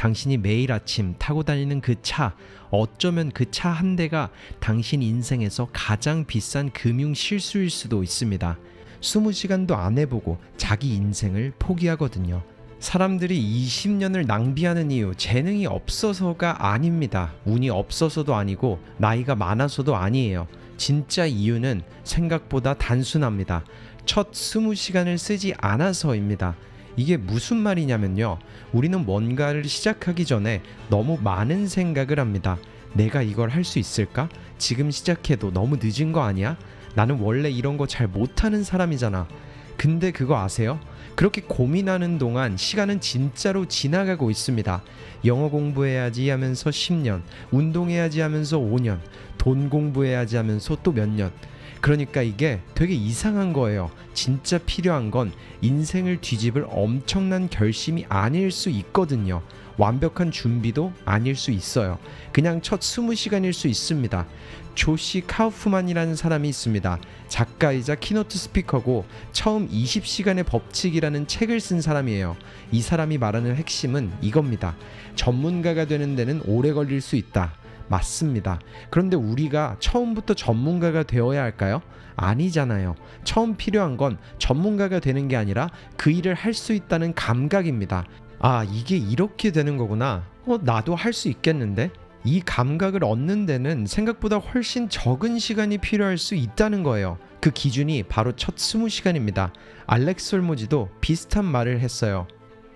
당신이 매일 아침 타고 다니는 그 차, 어쩌면 그 차 한 대가 당신 인생에서 가장 비싼 금융 실수일 수도 있습니다. 20시간도 안 해보고 자기 인생을 포기하거든요. 사람들이 20년을 낭비하는 이유, 재능이 없어서가 아닙니다. 운이 없어서도 아니고 나이가 많아서도 아니에요. 진짜 이유는 생각보다 단순합니다. 첫 20시간을 쓰지 않아서입니다. 이게 무슨 말이냐면요, 우리는 뭔가를 시작하기 전에 너무 많은 생각을 합니다. 내가 이걸 할 수 있을까? 지금 시작해도 너무 늦은 거 아니야? 나는 원래 이런 거 잘 못하는 사람이잖아. 근데 그거 아세요? 그렇게 고민하는 동안 시간은 진짜로 지나가고 있습니다. 영어 공부해야지 하면서 10년, 운동해야지 하면서 5년, 돈 공부해야지 하면서 또 몇 년. 그러니까 이게 되게 이상한 거예요. 진짜 필요한 건 인생을 뒤집을 엄청난 결심이 아닐 수 있거든요. 완벽한 준비도 아닐 수 있어요. 그냥 첫 20시간일 수 있습니다. 조시 카우프만이라는 사람이 있습니다. 작가이자 키노트 스피커고 처음 20시간의 법칙이라는 책을 쓴 사람이에요. 이 사람이 말하는 핵심은 이겁니다. 전문가가 되는 데는 오래 걸릴 수 있다. 맞습니다. 그런데 우리가 처음부터 전문가가 되어야 할까요? 아니잖아요. 처음 필요한 건 전문가가 되는 게 아니라 그 일을 할 수 있다는 감각입니다. 아, 이게 이렇게 되는 거구나. 나도 할 수 있겠는데? 이 감각을 얻는 데는 생각보다 훨씬 적은 시간이 필요할 수 있다는 거예요. 그 기준이 바로 첫 20시간입니다. 알렉스 홀모지도 비슷한 말을 했어요.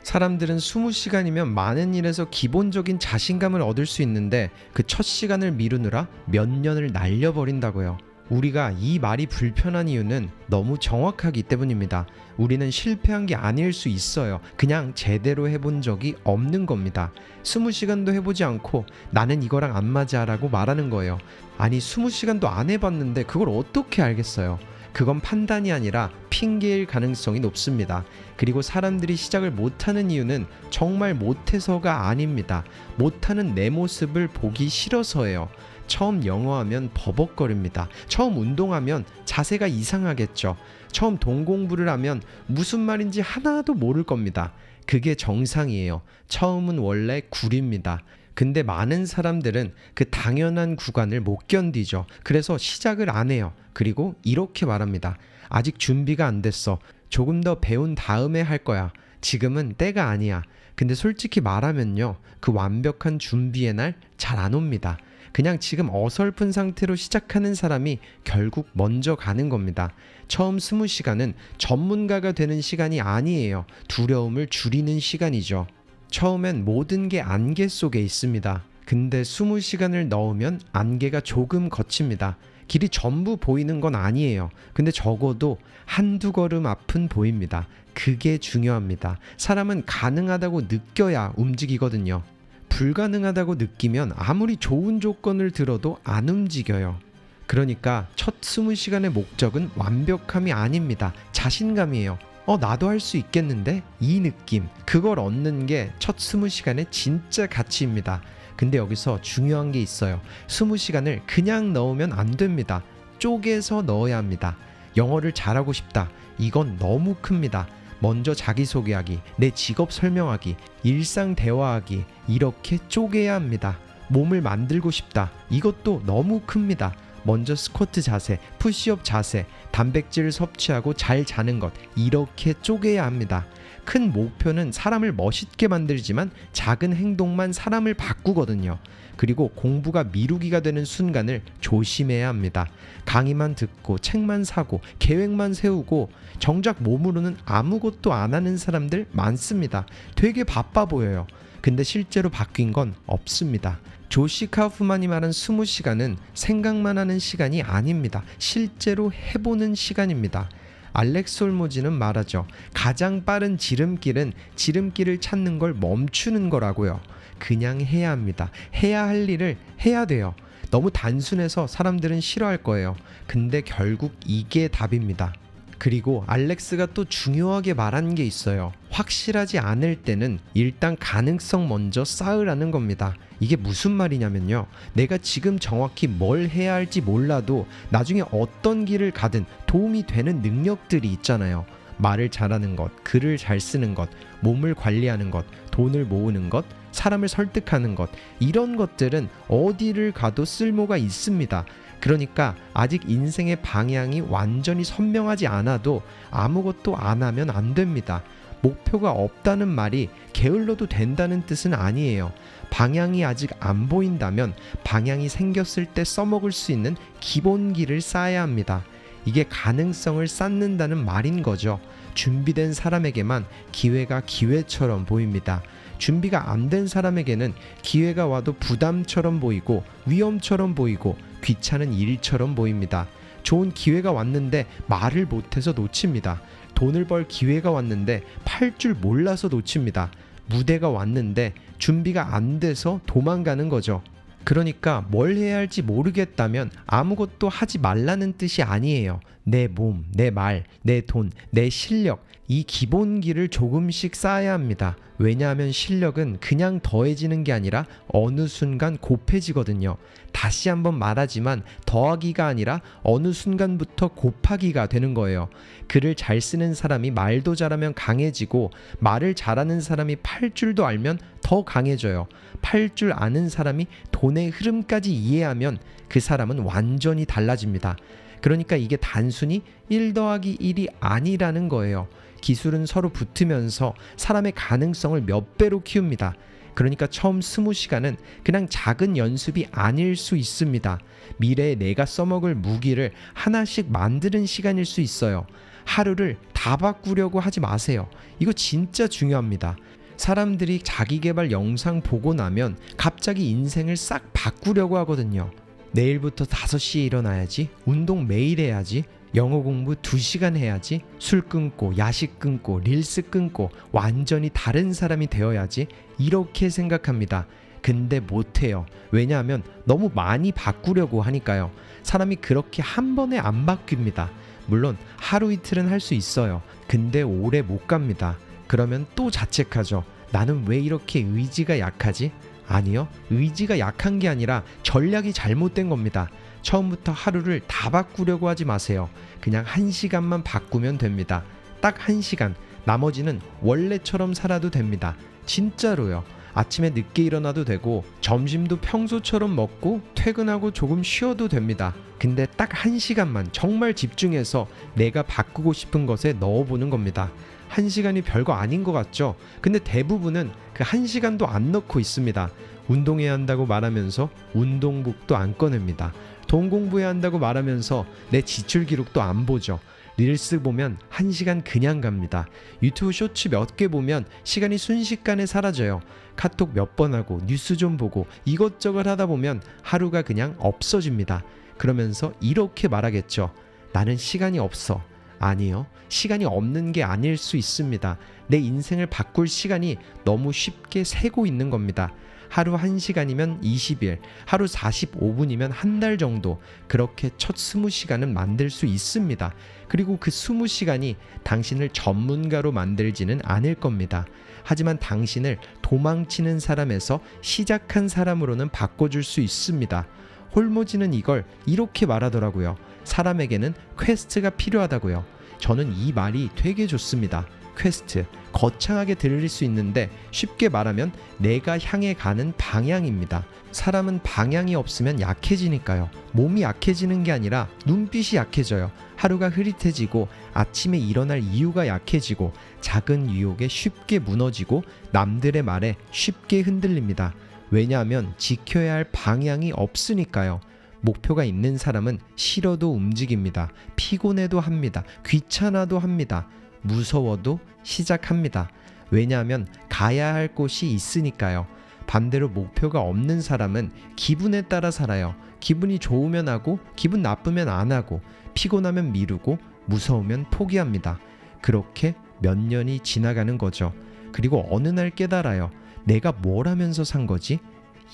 사람들은 20시간이면 많은 일에서 기본적인 자신감을 얻을 수 있는데 그 첫 시간을 미루느라 몇 년을 날려버린다고요. 우리가 이 말이 불편한 이유는 너무 정확하기 때문입니다. 우리는 실패한 게 아닐 수 있어요. 그냥 제대로 해본 적이 없는 겁니다. 20시간도 해보지 않고 나는 이거랑 안 맞아 라고 말하는 거예요. 아니, 20시간도 안 해봤는데 그걸 어떻게 알겠어요? 그건 판단이 아니라 핑계일 가능성이 높습니다. 그리고 사람들이 시작을 못하는 이유는 정말 못해서가 아닙니다. 못하는 내 모습을 보기 싫어서예요. 처음 영어하면 버벅거립니다. 처음 운동하면 자세가 이상하겠죠. 처음 돈 공부를 하면 무슨 말인지 하나도 모를 겁니다. 그게 정상이에요. 처음은 원래 구립니다. 근데 많은 사람들은 그 당연한 구간을 못 견디죠. 그래서 시작을 안 해요. 그리고 이렇게 말합니다. 아직 준비가 안 됐어. 조금 더 배운 다음에 할 거야. 지금은 때가 아니야. 근데 솔직히 말하면요, 그 완벽한 준비의 날 잘 안 옵니다. 그냥 지금 어설픈 상태로 시작하는 사람이 결국 먼저 가는 겁니다. 처음 20시간은 전문가가 되는 시간이 아니에요. 두려움을 줄이는 시간이죠. 처음엔 모든 게 안개 속에 있습니다. 근데 20시간을 넣으면 안개가 조금 걷힙니다. 길이 전부 보이는 건 아니에요. 근데 적어도 한두 걸음 앞은 보입니다. 그게 중요합니다. 사람은 가능하다고 느껴야 움직이거든요. 불가능하다고 느끼면 아무리 좋은 조건을 들어도 안 움직여요. 그러니까 첫 20시간의 목적은 완벽함이 아닙니다. 자신감이에요. 나도 할 수 있겠는데? 이 느낌, 그걸 얻는 게 첫 20시간의 진짜 가치입니다. 근데 여기서 중요한 게 있어요. 20시간을 그냥 넣으면 안 됩니다. 쪼개서 넣어야 합니다. 영어를 잘하고 싶다. 이건 너무 큽니다. 먼저 자기소개하기, 내 직업 설명하기, 일상 대화하기, 이렇게 쪼개야 합니다. 몸을 만들고 싶다. 이것도 너무 큽니다. 먼저 스쿼트 자세, 푸시업 자세, 단백질을 섭취하고 잘 자는 것, 이렇게 쪼개야 합니다. 큰 목표는 사람을 멋있게 만들지만 작은 행동만 사람을 바꾸거든요. 그리고 공부가 미루기가 되는 순간을 조심해야 합니다. 강의만 듣고 책만 사고 계획만 세우고 정작 몸으로는 아무것도 안 하는 사람들 많습니다. 되게 바빠 보여요. 근데 실제로 바뀐 건 없습니다. 조시 카우프만이 말한 20시간은 생각만 하는 시간이 아닙니다. 실제로 해보는 시간입니다. 알렉스 홀모지는 말하죠. 가장 빠른 지름길은 지름길을 찾는 걸 멈추는 거라고요. 그냥 해야 합니다. 해야 할 일을 해야 돼요. 너무 단순해서 사람들은 싫어할 거예요. 근데 결국 이게 답입니다. 그리고 알렉스가 또 중요하게 말한 게 있어요. 확실하지 않을 때는 일단 가능성 먼저 쌓으라는 겁니다. 이게 무슨 말이냐면요, 내가 지금 정확히 뭘 해야 할지 몰라도 나중에 어떤 길을 가든 도움이 되는 능력들이 있잖아요. 말을 잘하는 것, 글을 잘 쓰는 것, 몸을 관리하는 것, 돈을 모으는 것, 사람을 설득하는 것, 이런 것들은 어디를 가도 쓸모가 있습니다. 그러니까 아직 인생의 방향이 완전히 선명하지 않아도 아무것도 안 하면 안 됩니다. 목표가 없다는 말이 게을러도 된다는 뜻은 아니에요. 방향이 아직 안 보인다면 방향이 생겼을 때 써먹을 수 있는 기본기를 쌓아야 합니다. 이게 가능성을 쌓는다는 말인 거죠. 준비된 사람에게만 기회가 기회처럼 보입니다. 준비가 안 된 사람에게는 기회가 와도 부담처럼 보이고 위험처럼 보이고 귀찮은 일처럼 보입니다. 좋은 기회가 왔는데 말을 못해서 놓칩니다. 돈을 벌 기회가 왔는데 팔 줄 몰라서 놓칩니다. 무대가 왔는데 준비가 안 돼서 도망가는 거죠. 그러니까 뭘 해야 할지 모르겠다면 아무것도 하지 말라는 뜻이 아니에요. 내 몸, 내 말, 내 돈, 내 실력, 이 기본기를 조금씩 쌓아야 합니다. 왜냐하면 실력은 그냥 더해지는 게 아니라 어느 순간 곱해지거든요. 다시 한번 말하지만 더하기가 아니라 어느 순간부터 곱하기가 되는 거예요. 글을 잘 쓰는 사람이 말도 잘하면 강해지고 말을 잘하는 사람이 팔 줄도 알면 더 강해져요. 팔 줄 아는 사람이 돈의 흐름까지 이해하면 그 사람은 완전히 달라집니다. 그러니까 이게 단순히 1 더하기 1이 아니라는 거예요. 기술은 서로 붙으면서 사람의 가능성을 몇 배로 키웁니다. 그러니까 처음 20시간은 그냥 작은 연습이 아닐 수 있습니다. 미래에 내가 써먹을 무기를 하나씩 만드는 시간일 수 있어요. 하루를 다 바꾸려고 하지 마세요. 이거 진짜 중요합니다. 사람들이 자기계발 영상 보고 나면 갑자기 인생을 싹 바꾸려고 하거든요. 내일부터 5시에 일어나야지, 운동 매일 해야지, 영어 공부 2시간 해야지, 술 끊고 야식 끊고 릴스 끊고 완전히 다른 사람이 되어야지, 이렇게 생각합니다. 근데 못해요. 왜냐하면 너무 많이 바꾸려고 하니까요. 사람이 그렇게 한 번에 안 바뀝니다. 물론 하루 이틀은 할 수 있어요. 근데 오래 못 갑니다. 그러면 또 자책하죠. 나는 왜 이렇게 의지가 약하지? 아니요, 의지가 약한 게 아니라 전략이 잘못된 겁니다. 처음부터 하루를 다 바꾸려고 하지 마세요. 그냥 1시간만 바꾸면 됩니다. 딱 1시간, 나머지는 원래처럼 살아도 됩니다. 진짜로요. 아침에 늦게 일어나도 되고 점심도 평소처럼 먹고 퇴근하고 조금 쉬어도 됩니다. 근데 딱 1시간만 정말 집중해서 내가 바꾸고 싶은 것에 넣어보는 겁니다. 1시간이 별거 아닌 것 같죠? 근데 대부분은 그 1시간도 안 넣고 있습니다. 운동해야 한다고 말하면서 운동복도 안 꺼냅니다. 돈 공부해야 한다고 말하면서 내 지출 기록도 안 보죠. 릴스 보면 1시간 그냥 갑니다. 유튜브 쇼츠 몇 개 보면 시간이 순식간에 사라져요. 카톡 몇 번 하고 뉴스 좀 보고 이것저것 하다 보면 하루가 그냥 없어집니다. 그러면서 이렇게 말하겠죠. 나는 시간이 없어. 아니요, 시간이 없는 게 아닐 수 있습니다. 내 인생을 바꿀 시간이 너무 쉽게 새고 있는 겁니다. 하루 1시간이면 20일, 하루 45분이면 한 달 정도, 그렇게 첫 20시간은 만들 수 있습니다. 그리고 그 20시간이 당신을 전문가로 만들지는 않을 겁니다. 하지만 당신을 도망치는 사람에서 시작한 사람으로는 바꿔줄 수 있습니다. 홀모지는 이걸 이렇게 말하더라고요. 사람에게는 퀘스트가 필요하다고요. 저는 이 말이 되게 좋습니다. 퀘스트, 거창하게 들릴 수 있는데 쉽게 말하면 내가 향해 가는 방향입니다. 사람은 방향이 없으면 약해지니까요. 몸이 약해지는 게 아니라 눈빛이 약해져요. 하루가 흐릿해지고 아침에 일어날 이유가 약해지고 작은 유혹에 쉽게 무너지고 남들의 말에 쉽게 흔들립니다. 왜냐하면 지켜야 할 방향이 없으니까요. 목표가 있는 사람은 싫어도 움직입니다. 피곤해도 합니다. 귀찮아도 합니다. 무서워도 시작합니다. 왜냐하면 가야 할 곳이 있으니까요. 반대로 목표가 없는 사람은 기분에 따라 살아요. 기분이 좋으면 하고 기분 나쁘면 안 하고 피곤하면 미루고 무서우면 포기합니다. 그렇게 몇 년이 지나가는 거죠. 그리고 어느 날 깨달아요. 내가 뭘 하면서 산 거지?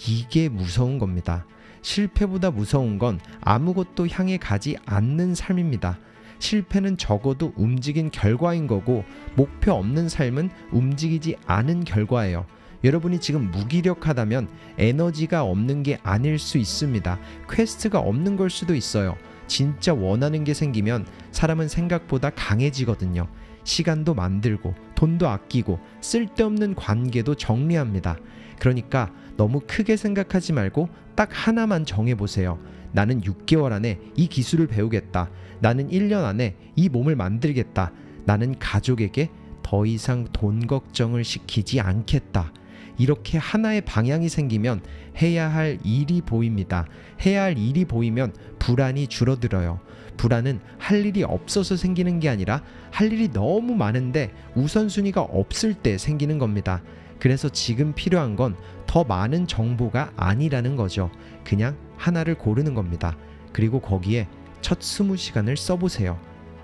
이게 무서운 겁니다. 실패보다 무서운 건 아무것도 향해 가지 않는 삶입니다. 실패는 적어도 움직인 결과인 거고 목표 없는 삶은 움직이지 않은 결과예요. 여러분이 지금 무기력하다면 에너지가 없는 게 아닐 수 있습니다. 퀘스트가 없는 걸 수도 있어요. 진짜 원하는 게 생기면 사람은 생각보다 강해지거든요. 시간도 만들고 돈도 아끼고 쓸데없는 관계도 정리합니다. 그러니까 너무 크게 생각하지 말고 딱 하나만 정해보세요. 나는 6개월 안에 이 기술을 배우겠다. 나는 1년 안에 이 몸을 만들겠다. 나는 가족에게 더 이상 돈 걱정을 시키지 않겠다. 이렇게 하나의 방향이 생기면 해야 할 일이 보입니다. 해야 할 일이 보이면 불안이 줄어들어요. 불안은 할 일이 없어서 생기는 게 아니라 할 일이 너무 많은데 우선순위가 없을 때 생기는 겁니다. 그래서 지금 필요한 건 더 많은 정보가 아니라는 거죠. 그냥 하나를 고르는 겁니다. 그리고 거기에 첫 20시간을 써보세요.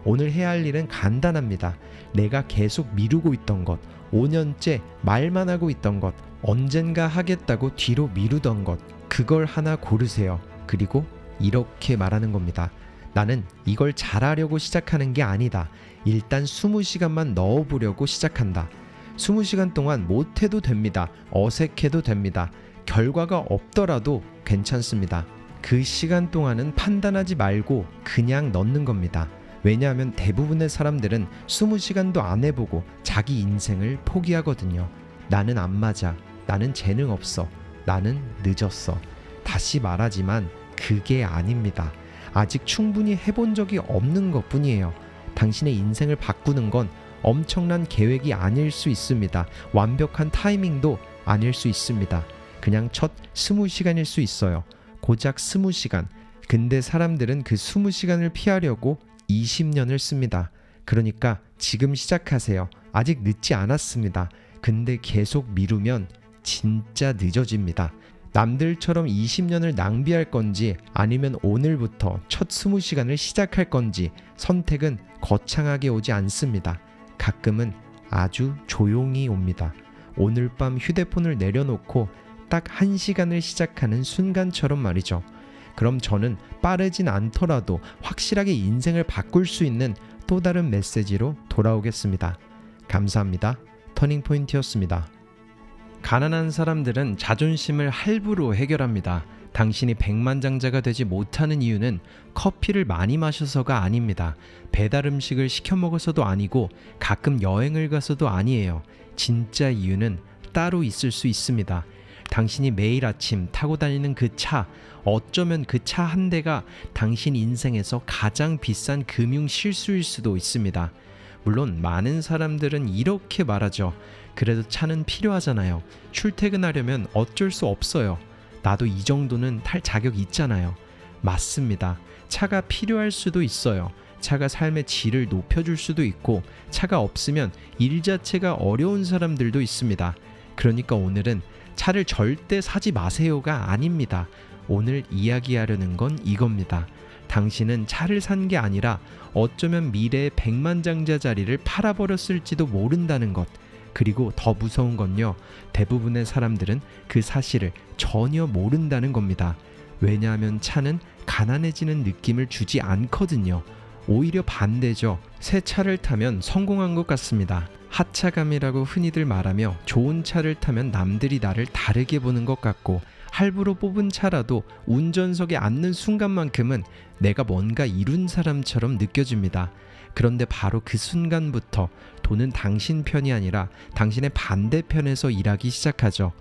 오늘 해야 할 일은 간단합니다. 내가 계속 미루고 있던 것, 5년째 말만 하고 있던 것, 언젠가 하겠다고 뒤로 미루던 것, 그걸 하나 고르세요. 그리고 이렇게 말하는 겁니다. 나는 이걸 잘하려고 시작하는 게 아니다. 일단 20시간만 넣어보려고 시작한다. 20시간 동안 못해도 됩니다. 어색해도 됩니다. 결과가 없더라도 괜찮습니다. 그 시간 동안은 판단하지 말고 그냥 넣는 겁니다. 왜냐하면 대부분의 사람들은 20시간도 안 해보고 자기 인생을 포기하거든요. 나는 안 맞아. 나는 재능 없어. 나는 늦었어. 다시 말하지만 그게 아닙니다. 아직 충분히 해본 적이 없는 것 뿐이에요. 당신의 인생을 바꾸는 건 엄청난 계획이 아닐 수 있습니다. 완벽한 타이밍도 아닐 수 있습니다. 그냥 첫 20시간일 수 있어요. 고작 20시간. 근데 사람들은 그 20시간을 피하려고 20년을 씁니다. 그러니까 지금 시작하세요. 아직 늦지 않았습니다. 근데 계속 미루면 진짜 늦어집니다. 남들처럼 20년을 낭비할 건지 아니면 오늘부터 첫 20시간을 시작할 건지 선택은 거창하게 오지 않습니다. 가끔은 아주 조용히 옵니다. 오늘 밤 휴대폰을 내려놓고 딱 1시간을 시작하는 순간처럼 말이죠. 그럼 저는 빠르진 않더라도 확실하게 인생을 바꿀 수 있는 또 다른 메시지로 돌아오겠습니다. 감사합니다. 터닝포인트였습니다. 가난한 사람들은 자존심을 할부로 해결합니다. 당신이 백만장자가 되지 못하는 이유는 커피를 많이 마셔서가 아닙니다. 배달 음식을 시켜 먹어서도 아니고 가끔 여행을 가서도 아니에요. 진짜 이유는 따로 있을 수 있습니다. 당신이 매일 아침 타고 다니는 그 차, 어쩌면 그 차 한 대가 당신 인생에서 가장 비싼 금융 실수일 수도 있습니다. 물론 많은 사람들은 이렇게 말하죠. 그래도 차는 필요하잖아요. 출퇴근하려면 어쩔 수 없어요. 나도 이 정도는 탈 자격 있잖아요. 맞습니다. 차가 필요할 수도 있어요. 차가 삶의 질을 높여줄 수도 있고 차가 없으면 일 자체가 어려운 사람들도 있습니다. 그러니까 오늘은 차를 절대 사지 마세요가 아닙니다. 오늘 이야기하려는 건 이겁니다. 당신은 차를 산 게 아니라 어쩌면 미래의 백만장자 자리를 팔아버렸을지도 모른다는 것. 그리고 더 무서운 건요. 대부분의 사람들은 그 사실을 전혀 모른다는 겁니다. 왜냐하면 차는 가난해지는 느낌을 주지 않거든요. 오히려 반대죠. 새 차를 타면 성공한 것 같습니다. 하차감이라고 흔히들 말하며 좋은 차를 타면 남들이 나를 다르게 보는 것 같고 할부로 뽑은 차라도 운전석에 앉는 순간만큼은 내가 뭔가 이룬 사람처럼 느껴집니다. 그런데 바로 그 순간부터 돈은 당신 편이 아니라 당신의 반대편에서 일하기 시작하죠.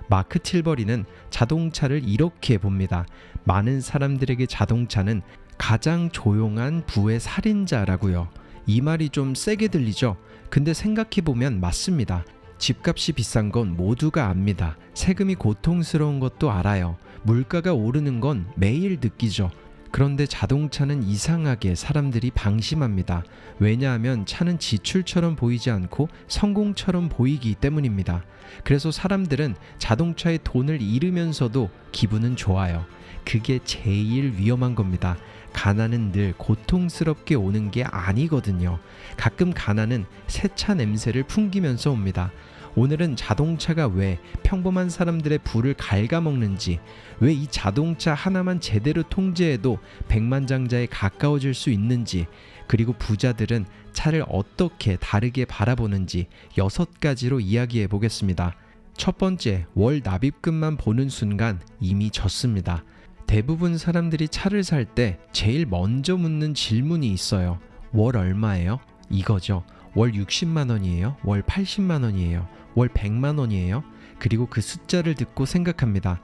마크 틸버리는 자동차를 이렇게 봅니다. 많은 사람들에게 자동차는 가장 조용한 부의 살인자라고요. 이 말이 좀 세게 들리죠? 근데 생각해보면 맞습니다. 집값이 비싼 건 모두가 압니다. 세금이 고통스러운 것도 알아요. 물가가 오르는 건 매일 느끼죠. 그런데 자동차는 이상하게 사람들이 방심합니다. 왜냐하면 차는 지출처럼 보이지 않고 성공처럼 보이기 때문입니다. 그래서 사람들은 자동차에 돈을 잃으면서도 기분은 좋아요. 그게 제일 위험한 겁니다. 가난은 늘 고통스럽게 오는 게 아니거든요. 가끔 가난은 새 차 냄새를 풍기면서 옵니다. 오늘은 자동차가 왜 평범한 사람들의 부를 갉아먹는지, 왜 이 자동차 하나만 제대로 통제해도 백만장자에 가까워질 수 있는지, 그리고 부자들은 차를 어떻게 다르게 바라보는지 6가지로 이야기해 보겠습니다. 첫 번째, 월 납입금만 보는 순간 이미 졌습니다. 대부분 사람들이 차를 살 때 제일 먼저 묻는 질문이 있어요. 월 얼마예요? 이거죠. 월 60만 원이에요? 월 80만 원이에요? 월 100만 원이에요? 그리고 그 숫자를 듣고 생각합니다.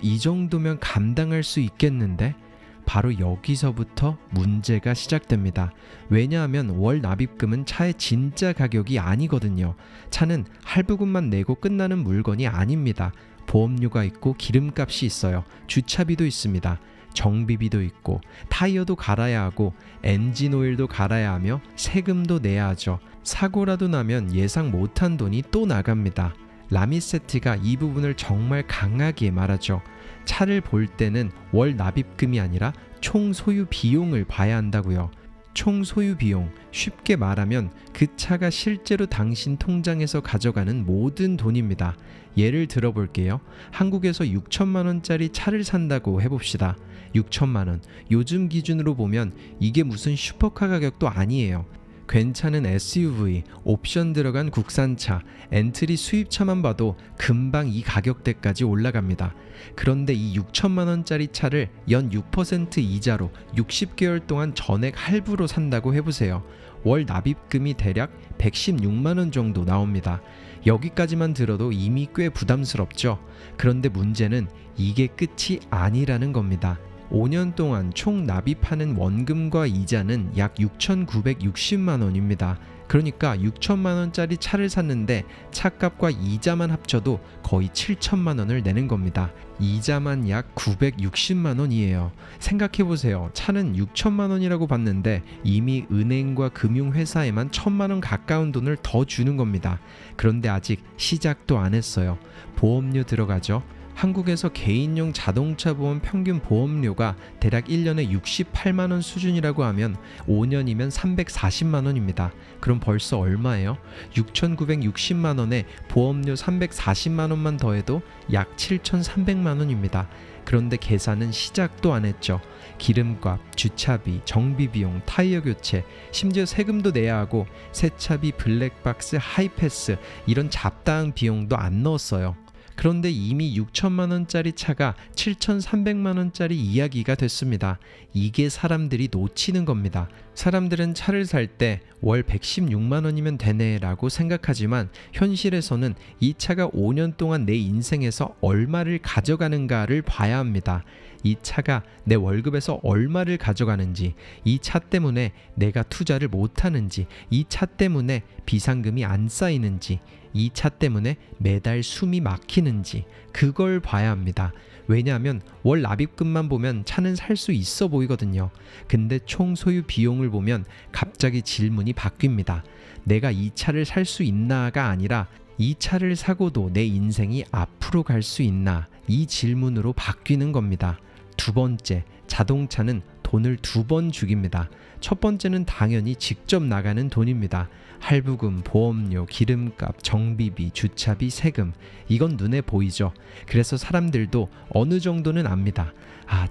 이 정도면 감당할 수 있겠는데? 바로 여기서부터 문제가 시작됩니다. 왜냐하면 월 납입금은 차의 진짜 가격이 아니거든요. 차는 할부금만 내고 끝나는 물건이 아닙니다. 보험료가 있고 기름값이 있어요. 주차비도 있습니다. 정비비도 있고 타이어도 갈아야 하고 엔진 오일도 갈아야 하며 세금도 내야 하죠. 사고라도 나면 예상 못한 돈이 또 나갑니다. 라미세트가 이 부분을 정말 강하게 말하죠. 차를 볼 때는 월 납입금이 아니라 총 소유 비용을 봐야 한다고요. 총 소유 비용, 쉽게 말하면 그 차가 실제로 당신 통장에서 가져가는 모든 돈입니다. 예를 들어 볼게요. 한국에서 6천만 원짜리 차를 산다고 해봅시다. 6천만 원, 요즘 기준으로 보면 이게 무슨 슈퍼카 가격도 아니에요. 괜찮은 SUV, 옵션 들어간 국산차, 엔트리 수입차만 봐도 금방 이 가격대까지 올라갑니다. 그런데 이 6천만 원짜리 차를 연 6% 이자로 60개월 동안 전액 할부로 산다고 해보세요. 월 납입금이 대략 116만 원 정도 나옵니다. 여기까지만 들어도 이미 꽤 부담스럽죠. 그런데 문제는 이게 끝이 아니라는 겁니다. 5년 동안 총 납입하는 원금과 이자는 약 6,960만 원입니다. 그러니까 6천만 원짜리 차를 샀는데 차값과 이자만 합쳐도 거의 7천만 원을 내는 겁니다. 이자만 약 960만 원이에요. 생각해보세요. 차는 6천만 원이라고 봤는데 이미 은행과 금융회사에만 1,000만 원 가까운 돈을 더 주는 겁니다. 그런데 아직 시작도 안 했어요. 보험료 들어가죠. 한국에서 개인용 자동차 보험 평균 보험료가 대략 1년에 68만 원 수준이라고 하면 5년이면 340만 원입니다. 그럼 벌써 얼마예요? 6,960만 원에 보험료 340만 원만 더해도 약 7,300만 원입니다. 그런데 계산은 시작도 안 했죠. 기름값, 주차비, 정비비용, 타이어 교체, 심지어 세금도 내야 하고 세차비, 블랙박스, 하이패스 이런 잡다한 비용도 안 넣었어요. 그런데 이미 6천만 원짜리 차가 7,300만 원짜리 이야기가 됐습니다. 이게 사람들이 놓치는 겁니다. 사람들은 차를 살 때 월 116만 원이면 되네 라고 생각하지만 현실에서는 이 차가 5년 동안 내 인생에서 얼마를 가져가는가를 봐야 합니다. 이 차가 내 월급에서 얼마를 가져가는지, 이 차 때문에 내가 투자를 못하는지, 이 차 때문에 비상금이 안 쌓이는지, 이 차 때문에 매달 숨이 막히는지 그걸 봐야 합니다. 왜냐하면 월 납입금만 보면 차는 살 수 있어 보이거든요. 근데 총 소유 비용을 보면 갑자기 질문이 바뀝니다. 내가 이 차를 살 수 있나가 아니라 이 차를 사고도 내 인생이 앞으로 갈 수 있나, 이 질문으로 바뀌는 겁니다. 두 번째, 자동차는 돈을 2번 죽입니다. 첫 번째는 당연히 직접 나가는 돈입니다. 할부금, 보험료, 기름값, 정비비, 주차비, 세금, 이건 눈에 보이죠. 그래서 사람들도 어느 정도는 압니다.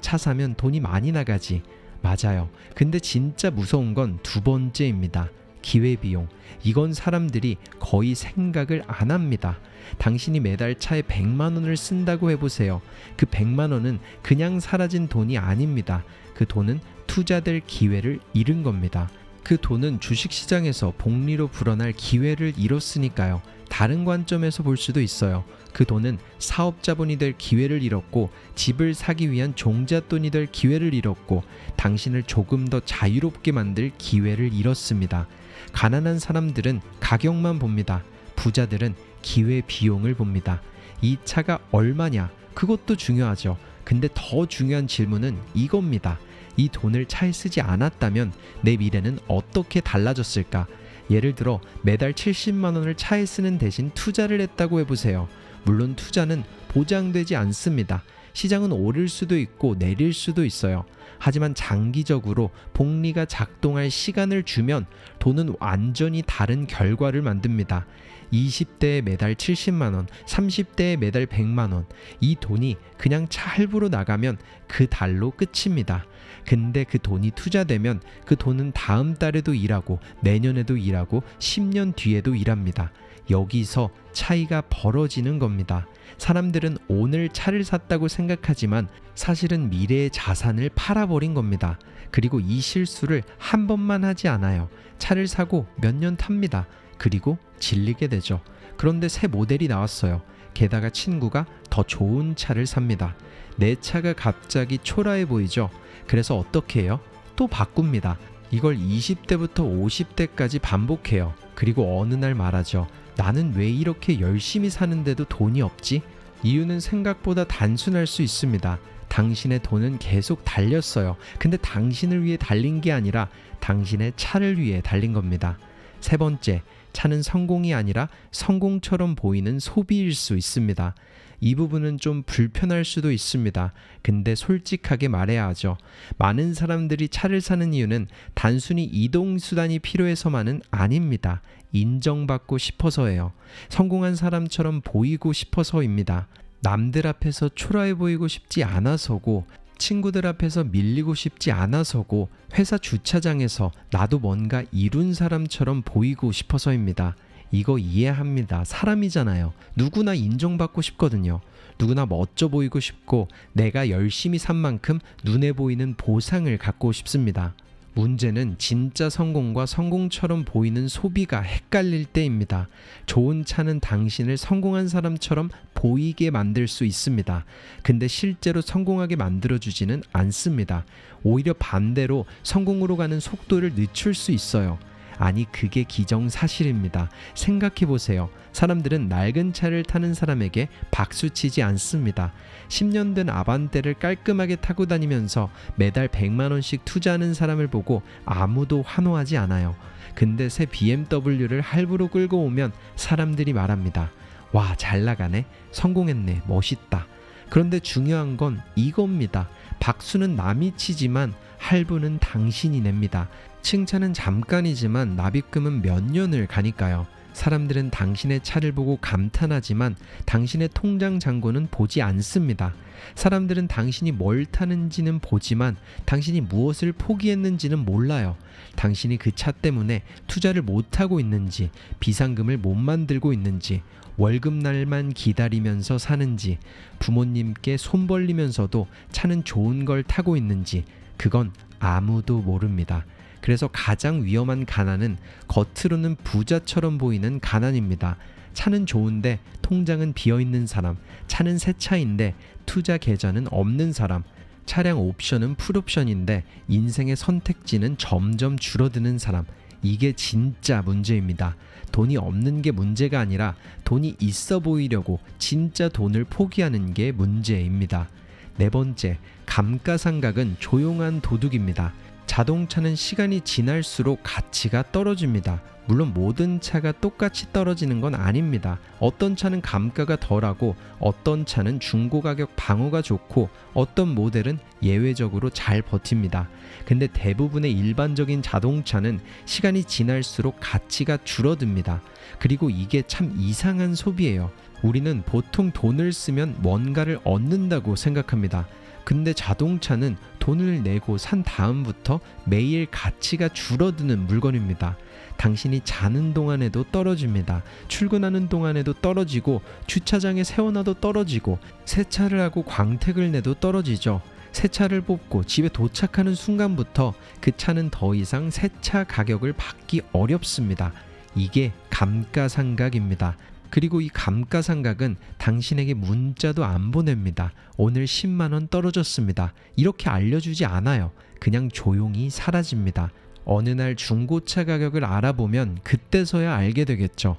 차 사면 돈이 많이 나가지. 맞아요. 근데 진짜 무서운 건 두 번째입니다. 기회비용. 이건 사람들이 거의 생각을 안 합니다. 당신이 매달 차에 100만 원을 쓴다고 해보세요. 그 100만 원은 그냥 사라진 돈이 아닙니다. 그 돈은 투자될 기회를 잃은 겁니다. 그 돈은 주식시장에서 복리로 불어날 기회를 잃었으니까요. 다른 관점에서 볼 수도 있어요. 그 돈은 사업자본이 될 기회를 잃었고, 집을 사기 위한 종잣돈이 될 기회를 잃었고, 당신을 조금 더 자유롭게 만들 기회를 잃었습니다. 가난한 사람들은 가격만 봅니다. 부자들은 기회 비용을 봅니다. 이 차가 얼마냐? 그것도 중요하죠. 근데 더 중요한 질문은 이겁니다. 이 돈을 차에 쓰지 않았다면 내 미래는 어떻게 달라졌을까? 예를 들어 매달 70만 원을 차에 쓰는 대신 투자를 했다고 해보세요. 물론 투자는 보장되지 않습니다. 시장은 오를 수도 있고 내릴 수도 있어요. 하지만 장기적으로 복리가 작동할 시간을 주면 돈은 완전히 다른 결과를 만듭니다. 20대에 매달 70만 원, 30대에 매달 100만 원, 이 돈이 그냥 차 할부로 나가면 그 달로 끝입니다. 근데 그 돈이 투자되면 그 돈은 다음 달에도 일하고 내년에도 일하고 10년 뒤에도 일합니다. 여기서 차이가 벌어지는 겁니다. 사람들은 오늘 차를 샀다고 생각하지만 사실은 미래의 자산을 팔아버린 겁니다. 그리고 이 실수를 한 번만 하지 않아요. 차를 사고 몇 년 탑니다. 그리고 질리게 되죠. 그런데 새 모델이 나왔어요. 게다가 친구가 더 좋은 차를 삽니다. 내 차가 갑자기 초라해 보이죠? 그래서 어떻게 해요? 또 바꿉니다. 이걸 20대부터 50대까지 반복해요. 그리고 어느 날 말하죠. 나는 왜 이렇게 열심히 사는데도 돈이 없지? 이유는 생각보다 단순할 수 있습니다. 당신의 돈은 계속 달렸어요. 근데 당신을 위해 달린 게 아니라 당신의 차를 위해 달린 겁니다. 세 번째, 차는 성공이 아니라 성공처럼 보이는 소비일 수 있습니다. 이 부분은 좀 불편할 수도 있습니다. 근데 솔직하게 말해야 하죠. 많은 사람들이 차를 사는 이유는 단순히 이동수단이 필요해서만은 아닙니다. 인정받고 싶어서예요. 성공한 사람처럼 보이고 싶어서입니다. 남들 앞에서 초라해 보이고 싶지 않아서고, 친구들 앞에서 밀리고 싶지 않아서고, 회사 주차장에서 나도 뭔가 이룬 사람처럼 보이고 싶어서입니다. 이거 이해합니다. 사람이잖아요. 누구나 인정받고 싶거든요. 누구나 멋져 보이고 싶고 내가 열심히 산 만큼 눈에 보이는 보상을 갖고 싶습니다. 문제는 진짜 성공과 성공처럼 보이는 소비가 헷갈릴 때입니다. 좋은 차는 당신을 성공한 사람처럼 보이게 만들 수 있습니다. 근데 실제로 성공하게 만들어주지는 않습니다. 오히려 반대로 성공으로 가는 속도를 늦출 수 있어요. 아니, 그게 기정사실입니다. 생각해보세요. 사람들은 낡은 차를 타는 사람에게 박수치지 않습니다. 10년 된 아반떼를 깔끔하게 타고 다니면서 매달 100만 원씩 투자하는 사람을 보고 아무도 환호하지 않아요. 근데 새 BMW를 할부로 끌고 오면 사람들이 말합니다. 와, 잘 나가네. 성공했네. 멋있다. 그런데 중요한 건 이겁니다. 박수는 남이 치지만 할부는 당신이 냅니다. 칭찬은 잠깐이지만 납입금은 몇 년을 가니까요. 사람들은 당신의 차를 보고 감탄하지만 당신의 통장 잔고는 보지 않습니다. 사람들은 당신이 뭘 타는지는 보지만 당신이 무엇을 포기했는지는 몰라요. 당신이 그 차 때문에 투자를 못하고 있는지, 비상금을 못 만들고 있는지, 월급날만 기다리면서 사는지, 부모님께 손 벌리면서도 차는 좋은 걸 타고 있는지, 그건 아무도 모릅니다. 그래서 가장 위험한 가난은 겉으로는 부자처럼 보이는 가난입니다. 차는 좋은데 통장은 비어있는 사람, 차는 새 차인데 투자 계좌는 없는 사람, 차량 옵션은 풀옵션인데 인생의 선택지는 점점 줄어드는 사람, 이게 진짜 문제입니다. 돈이 없는 게 문제가 아니라 돈이 있어 보이려고 진짜 돈을 포기하는 게 문제입니다. 네 번째, 감가상각은 조용한 도둑입니다. 자동차는 시간이 지날수록 가치가 떨어집니다. 물론 모든 차가 똑같이 떨어지는 건 아닙니다. 어떤 차는 감가가 덜하고 어떤 차는 중고가격 방어가 좋고 어떤 모델은 예외적으로 잘 버팁니다. 근데 대부분의 일반적인 자동차는 시간이 지날수록 가치가 줄어듭니다. 그리고 이게 참 이상한 소비예요. 우리는 보통 돈을 쓰면 뭔가를 얻는다고 생각합니다. 근데 자동차는 돈을 내고 산 다음부터 매일 가치가 줄어드는 물건입니다. 당신이 자는 동안에도 떨어집니다. 출근하는 동안에도 떨어지고 주차장에 세워놔도 떨어지고 세차를 하고 광택을 내도 떨어지죠. 새 차를 뽑고 집에 도착하는 순간부터 그 차는 더 이상 새 차 가격을 받기 어렵습니다. 이게 감가상각입니다. 그리고 이 감가상각은 당신에게 문자도 안 보냅니다. 오늘 10만원 떨어졌습니다. 이렇게 알려주지 않아요. 그냥 조용히 사라집니다. 어느 날 중고차 가격을 알아보면 그때서야 알게 되겠죠.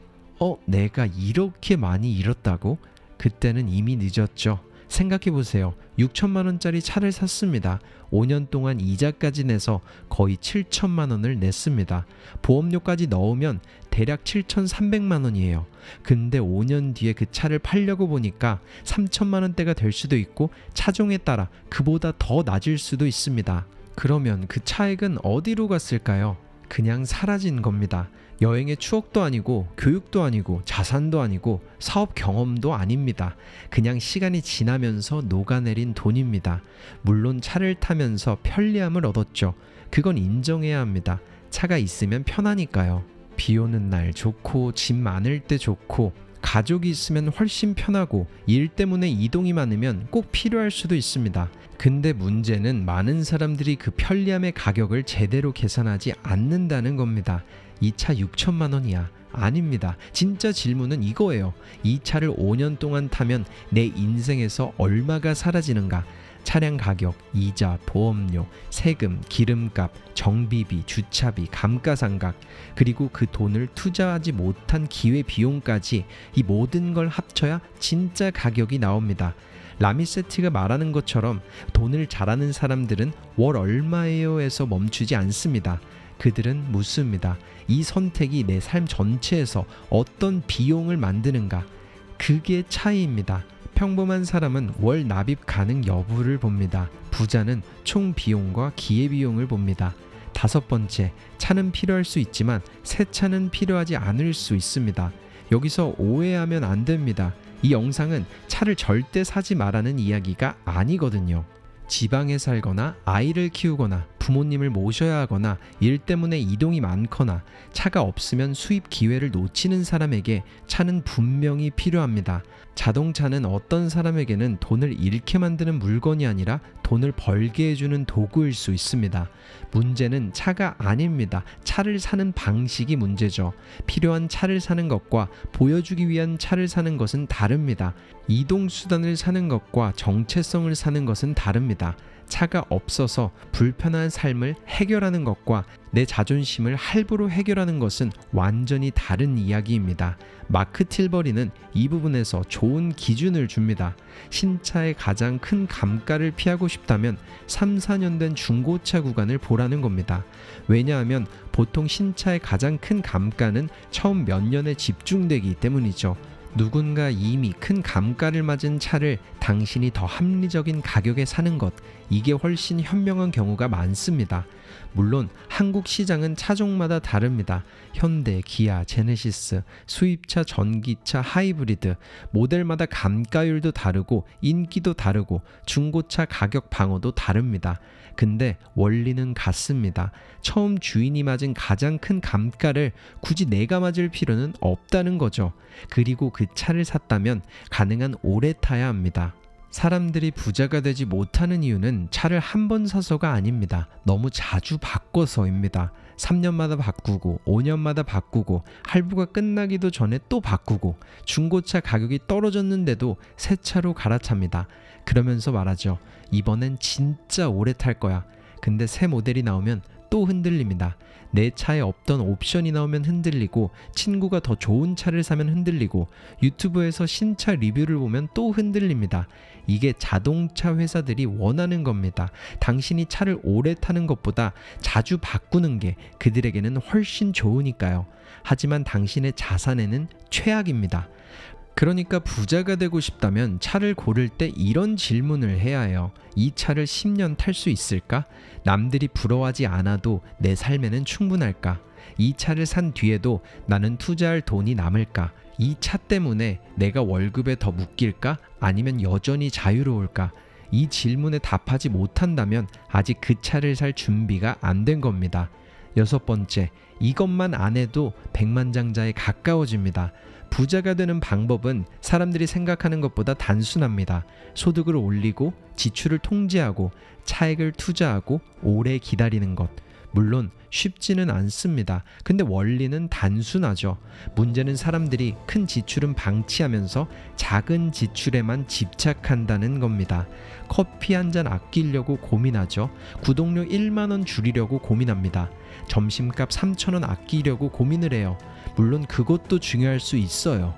내가 이렇게 많이 잃었다고? 그때는 이미 늦었죠. 생각해보세요. 6천만원짜리 차를 샀습니다. 5년 동안 이자까지 내서 거의 7천만원을 냈습니다. 보험료까지 넣으면 대략 7,300만원이에요. 근데 5년 뒤에 그 차를 팔려고 보니까 3천만원대가 될 수도 있고 차종에 따라 그보다 더 낮을 수도 있습니다. 그러면 그 차액은 어디로 갔을까요? 그냥 사라진 겁니다. 여행의 추억도 아니고 교육도 아니고 자산도 아니고 사업 경험도 아닙니다. 그냥 시간이 지나면서 녹아내린 돈입니다. 물론 차를 타면서 편리함을 얻었죠. 그건 인정해야 합니다. 차가 있으면 편하니까요. 비 오는 날 좋고 집 많을 때 좋고 가족이 있으면 훨씬 편하고 일 때문에 이동이 많으면 꼭 필요할 수도 있습니다. 근데 문제는 많은 사람들이 그 편리함의 가격을 제대로 계산하지 않는다는 겁니다. 이 차 6천만 원이야. 아닙니다. 진짜 질문은 이거예요. 이 차를 5년 동안 타면 내 인생에서 얼마가 사라지는가? 차량 가격, 이자, 보험료, 세금, 기름값, 정비비, 주차비, 감가상각, 그리고 그 돈을 투자하지 못한 기회비용까지 이 모든 걸 합쳐야 진짜 가격이 나옵니다. 라미세트가 말하는 것처럼 돈을 잘하는 사람들은 월 얼마예요 에서 멈추지 않습니다. 그들은 묻습니다. 이 선택이 내 삶 전체에서 어떤 비용을 만드는가? 그게 차이입니다. 평범한 사람은 월 납입 가능 여부를 봅니다. 부자는 총 비용과 기회비용을 봅니다. 5번째, 차는 필요할 수 있지만 새 차는 필요하지 않을 수 있습니다. 여기서 오해하면 안 됩니다. 이 영상은 차를 절대 사지 말라는 이야기가 아니거든요. 지방에 살거나 아이를 키우거나 부모님을 모셔야 하거나 일 때문에 이동이 많거나 차가 없으면 수입 기회를 놓치는 사람에게 차는 분명히 필요합니다. 자동차는 어떤 사람에게는 돈을 잃게 만드는 물건이 아니라 돈을 벌게 해주는 도구일 수 있습니다. 문제는 차가 아닙니다. 차를 사는 방식이 문제죠. 필요한 차를 사는 것과 보여주기 위한 차를 사는 것은 다릅니다. 이동수단을 사는 것과 정체성을 사는 것은 다릅니다. 차가 없어서 불편한 삶을 해결하는 것과 내 자존심을 할부로 해결하는 것은 완전히 다른 이야기입니다. 마크 틸버리는 이 부분에서 좋은 기준을 줍니다. 신차의 가장 큰 감가를 피하고 싶다면 3, 4년 된 중고차 구간을 보라는 겁니다. 왜냐하면 보통 신차의 가장 큰 감가는 처음 몇 년에 집중되기 때문이죠. 누군가 이미 큰 감가를 맞은 차를 당신이 더 합리적인 가격에 사는 것, 이게 훨씬 현명한 경우가 많습니다. 물론 한국 시장은 차종마다 다릅니다. 현대, 기아, 제네시스, 수입차, 전기차, 하이브리드, 모델마다 감가율도 다르고 인기도 다르고 중고차 가격 방어도 다릅니다. 근데 원리는 같습니다. 처음 주인이 맞은 가장 큰 감가를 굳이 내가 맞을 필요는 없다는 거죠. 그리고 그 차를 샀다면 가능한 오래 타야 합니다. 사람들이 부자가 되지 못하는 이유는 차를 한 번 사서가 아닙니다. 너무 자주 바꿔서입니다. 3년마다 바꾸고 5년마다 바꾸고 할부가 끝나기도 전에 또 바꾸고 중고차 가격이 떨어졌는데도 새 차로 갈아탑니다. 그러면서 말하죠. 이번엔 진짜 오래 탈 거야. 근데 새 모델이 나오면 또 흔들립니다. 내 차에 없던 옵션이 나오면 흔들리고 친구가 더 좋은 차를 사면 흔들리고 유튜브에서 신차 리뷰를 보면 또 흔들립니다. 이게 자동차 회사들이 원하는 겁니다. 당신이 차를 오래 타는 것보다 자주 바꾸는 게 그들에게는 훨씬 좋으니까요. 하지만 당신의 자산에는 최악입니다. 그러니까 부자가 되고 싶다면 차를 고를 때 이런 질문을 해야 해요. 이 차를 10년 탈 수 있을까? 남들이 부러워하지 않아도 내 삶에는 충분할까? 이 차를 산 뒤에도 나는 투자할 돈이 남을까? 이 차 때문에 내가 월급에 더 묶일까? 아니면 여전히 자유로울까? 이 질문에 답하지 못한다면 아직 그 차를 살 준비가 안 된 겁니다. 6번째, 이것만 안 해도 백만장자에 가까워집니다. 부자가 되는 방법은 사람들이 생각하는 것보다 단순합니다. 소득을 올리고 지출을 통제하고 차액을 투자하고 오래 기다리는 것. 물론 쉽지는 않습니다. 근데 원리는 단순하죠. 문제는 사람들이 큰 지출은 방치하면서 작은 지출에만 집착한다는 겁니다. 커피 한 잔 아끼려고 고민하죠. 구독료 1만 원 줄이려고 고민합니다. 점심값 3,000원 아끼려고 고민을 해요. 물론 그것도 중요할 수 있어요.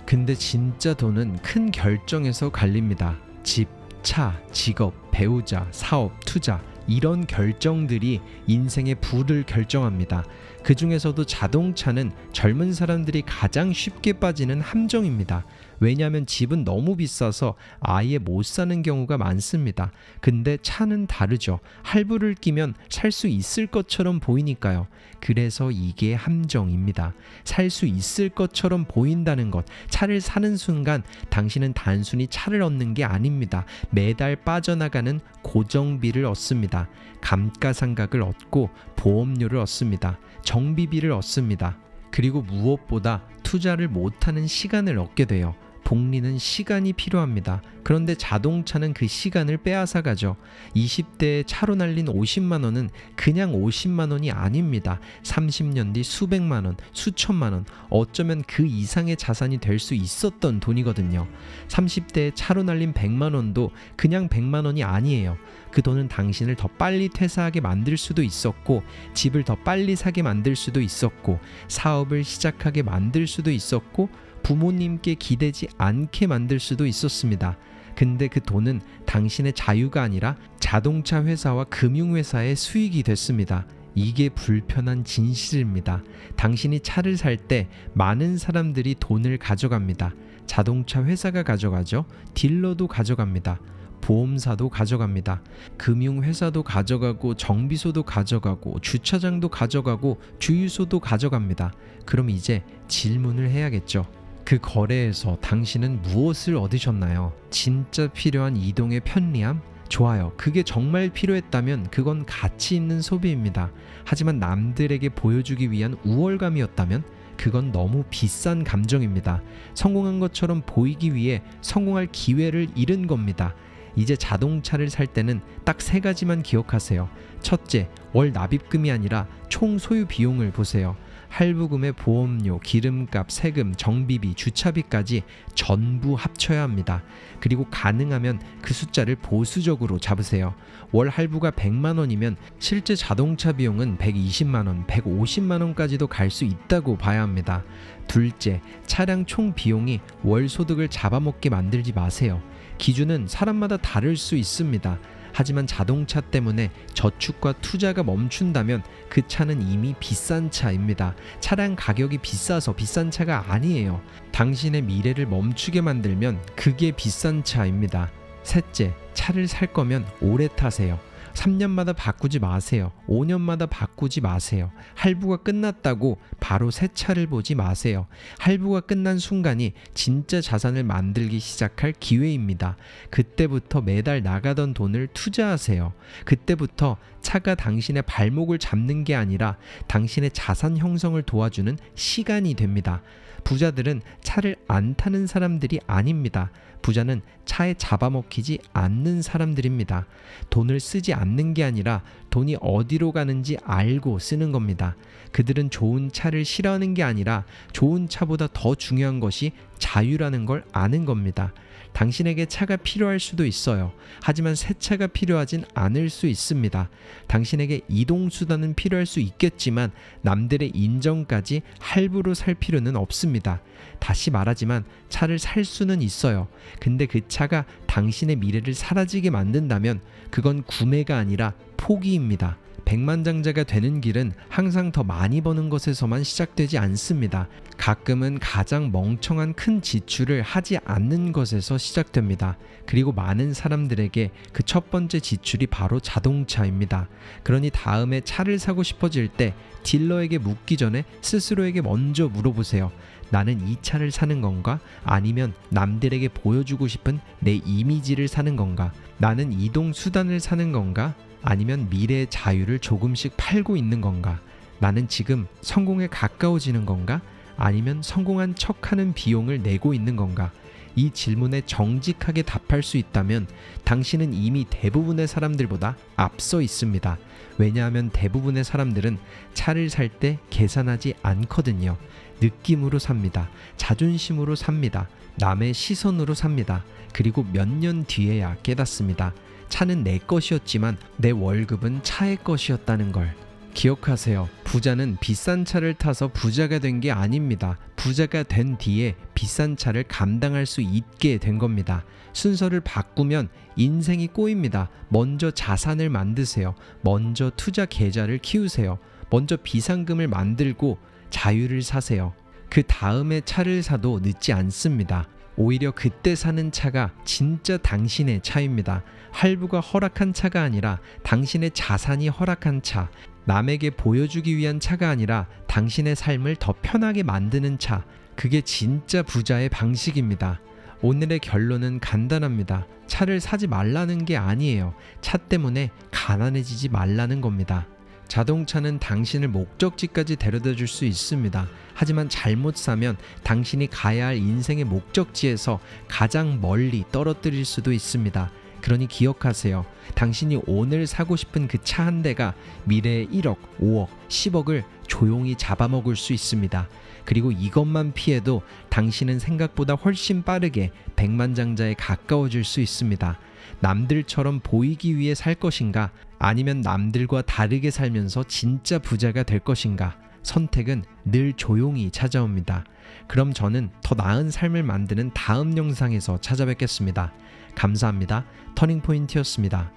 근데 진짜 돈은 큰 결정에서 갈립니다. 집, 차, 직업, 배우자, 사업, 투자, 이런 결정들이 인생의 부를 결정합니다. 그 중에서도 자동차는 젊은 사람들이 가장 쉽게 빠지는 함정입니다. 왜냐하면 집은 너무 비싸서 아예 못 사는 경우가 많습니다. 근데 차는 다르죠. 할부를 끼면 살 수 있을 것처럼 보이니까요. 그래서 이게 함정입니다. 살 수 있을 것처럼 보인다는 것. 차를 사는 순간 당신은 단순히 차를 얻는 게 아닙니다. 매달 빠져나가는 고정비를 얻습니다. 감가상각을 얻고 보험료를 얻습니다. 정비비를 얻습니다. 그리고 무엇보다 투자를 못하는 시간을 얻게 돼요. 복리는 시간이 필요합니다. 그런데 자동차는 그 시간을 빼앗아 가죠. 20대에 차로 날린 50만 원은 그냥 50만 원이 아닙니다. 30년 뒤 수백만 원, 수천만 원, 어쩌면 그 이상의 자산이 될 수 있었던 돈이거든요. 30대에 차로 날린 100만 원도 그냥 100만 원이 아니에요. 그 돈은 당신을 더 빨리 퇴사하게 만들 수도 있었고, 집을 더 빨리 사게 만들 수도 있었고, 사업을 시작하게 만들 수도 있었고, 부모님께 기대지 않게 만들 수도 있었습니다. 근데 그 돈은 당신의 자유가 아니라 자동차 회사와 금융회사의 수익이 됐습니다. 이게 불편한 진실입니다. 당신이 차를 살 때 많은 사람들이 돈을 가져갑니다. 자동차 회사가 가져가죠. 딜러도 가져갑니다. 보험사도 가져갑니다. 금융회사도 가져가고, 정비소도 가져가고, 주차장도 가져가고, 주유소도 가져갑니다. 그럼 이제 질문을 해야겠죠. 그 거래에서 당신은 무엇을 얻으셨나요? 진짜 필요한 이동의 편리함? 좋아요. 그게 정말 필요했다면 그건 가치 있는 소비입니다. 하지만 남들에게 보여주기 위한 우월감이었다면 그건 너무 비싼 감정입니다. 성공한 것처럼 보이기 위해 성공할 기회를 잃은 겁니다. 이제 자동차를 살 때는 딱 3가지만 기억하세요. 첫째, 월 납입금이 아니라 총 소유 비용을 보세요. 할부금의 보험료, 기름값, 세금, 정비비, 주차비까지 전부 합쳐야 합니다. 그리고 가능하면 그 숫자를 보수적으로 잡으세요. 월 할부가 100만 원이면 실제 자동차 비용은 120만 원, 150만 원까지도 갈 수 있다고 봐야 합니다. 둘째, 차량 총 비용이 월 소득을 잡아먹게 만들지 마세요. 기준은 사람마다 다를 수 있습니다. 하지만 자동차 때문에 저축과 투자가 멈춘다면 그 차는 이미 비싼 차입니다. 차량 가격이 비싸서 비싼 차가 아니에요. 당신의 미래를 멈추게 만들면 그게 비싼 차입니다. 셋째, 차를 살 거면 오래 타세요. 3년마다 바꾸지 마세요. 5년마다 바꾸지 마세요. 할부가 끝났다고 바로 새 차를 보지 마세요. 할부가 끝난 순간이 진짜 자산을 만들기 시작할 기회입니다. 그때부터 매달 나가던 돈을 투자하세요. 그때부터 차가 당신의 발목을 잡는 게 아니라 당신의 자산 형성을 도와주는 시간이 됩니다. 부자들은 차를 안 타는 사람들이 아닙니다. 부자는 차에 잡아먹히지 않는 사람들입니다. 돈을 쓰지 않는 게 아니라 돈이 어디로 가는지 알고 쓰는 겁니다. 그들은 좋은 차를 싫어하는 게 아니라 좋은 차보다 더 중요한 것이 자유라는 걸 아는 겁니다. 당신에게 차가 필요할 수도 있어요. 하지만 새 차가 필요하진 않을 수 있습니다. 당신에게 이동수단은 필요할 수 있겠지만 남들의 인정까지 할부로 살 필요는 없습니다. 다시 말하지만 차를 살 수는 있어요. 근데 그 차가 당신의 미래를 사라지게 만든다면 그건 구매가 아니라 포기입니다. 백만장자가 되는 길은 항상 더 많이 버는 것에서만 시작되지 않습니다. 가끔은 가장 멍청한 큰 지출을 하지 않는 것에서 시작됩니다. 그리고 많은 사람들에게 그 첫 번째 지출이 바로 자동차입니다. 그러니 다음에 차를 사고 싶어질 때 딜러에게 묻기 전에 스스로에게 먼저 물어보세요. 나는 이 차를 사는 건가? 아니면 남들에게 보여주고 싶은 내 이미지를 사는 건가? 나는 이동 수단을 사는 건가? 아니면 미래의 자유를 조금씩 팔고 있는 건가? 나는 지금 성공에 가까워지는 건가? 아니면 성공한 척하는 비용을 내고 있는 건가? 이 질문에 정직하게 답할 수 있다면 당신은 이미 대부분의 사람들보다 앞서 있습니다. 왜냐하면 대부분의 사람들은 차를 살 때 계산하지 않거든요. 느낌으로 삽니다. 자존심으로 삽니다. 남의 시선으로 삽니다. 그리고 몇 년 뒤에야 깨닫습니다. 차는 내 것이었지만 내 월급은 차의 것이었다는 걸. 기억하세요. 부자는 비싼 차를 타서 부자가 된 게 아닙니다. 부자가 된 뒤에 비싼 차를 감당할 수 있게 된 겁니다. 순서를 바꾸면 인생이 꼬입니다. 먼저 자산을 만드세요. 먼저 투자 계좌를 키우세요. 먼저 비상금을 만들고 자유를 사세요. 그 다음에 차를 사도 늦지 않습니다. 오히려 그때 사는 차가 진짜 당신의 차입니다. 할부가 허락한 차가 아니라 당신의 자산이 허락한 차. 남에게 보여주기 위한 차가 아니라 당신의 삶을 더 편하게 만드는 차. 그게 진짜 부자의 방식입니다. 오늘의 결론은 간단합니다. 차를 사지 말라는 게 아니에요. 차 때문에 가난해지지 말라는 겁니다. 자동차는 당신을 목적지까지 데려다 줄 수 있습니다. 하지만 잘못 사면 당신이 가야 할 인생의 목적지에서 가장 멀리 떨어뜨릴 수도 있습니다. 그러니 기억하세요. 당신이 오늘 사고 싶은 그 차 한 대가 미래의 1억, 5억, 10억을 조용히 잡아먹을 수 있습니다. 그리고 이것만 피해도 당신은 생각보다 훨씬 빠르게 백만장자에 가까워질 수 있습니다. 남들처럼 보이기 위해 살 것인가? 아니면 남들과 다르게 살면서 진짜 부자가 될 것인가? 선택은 늘 조용히 찾아옵니다. 그럼 저는 더 나은 삶을 만드는 다음 영상에서 찾아뵙겠습니다. 감사합니다. 터닝포인트였습니다.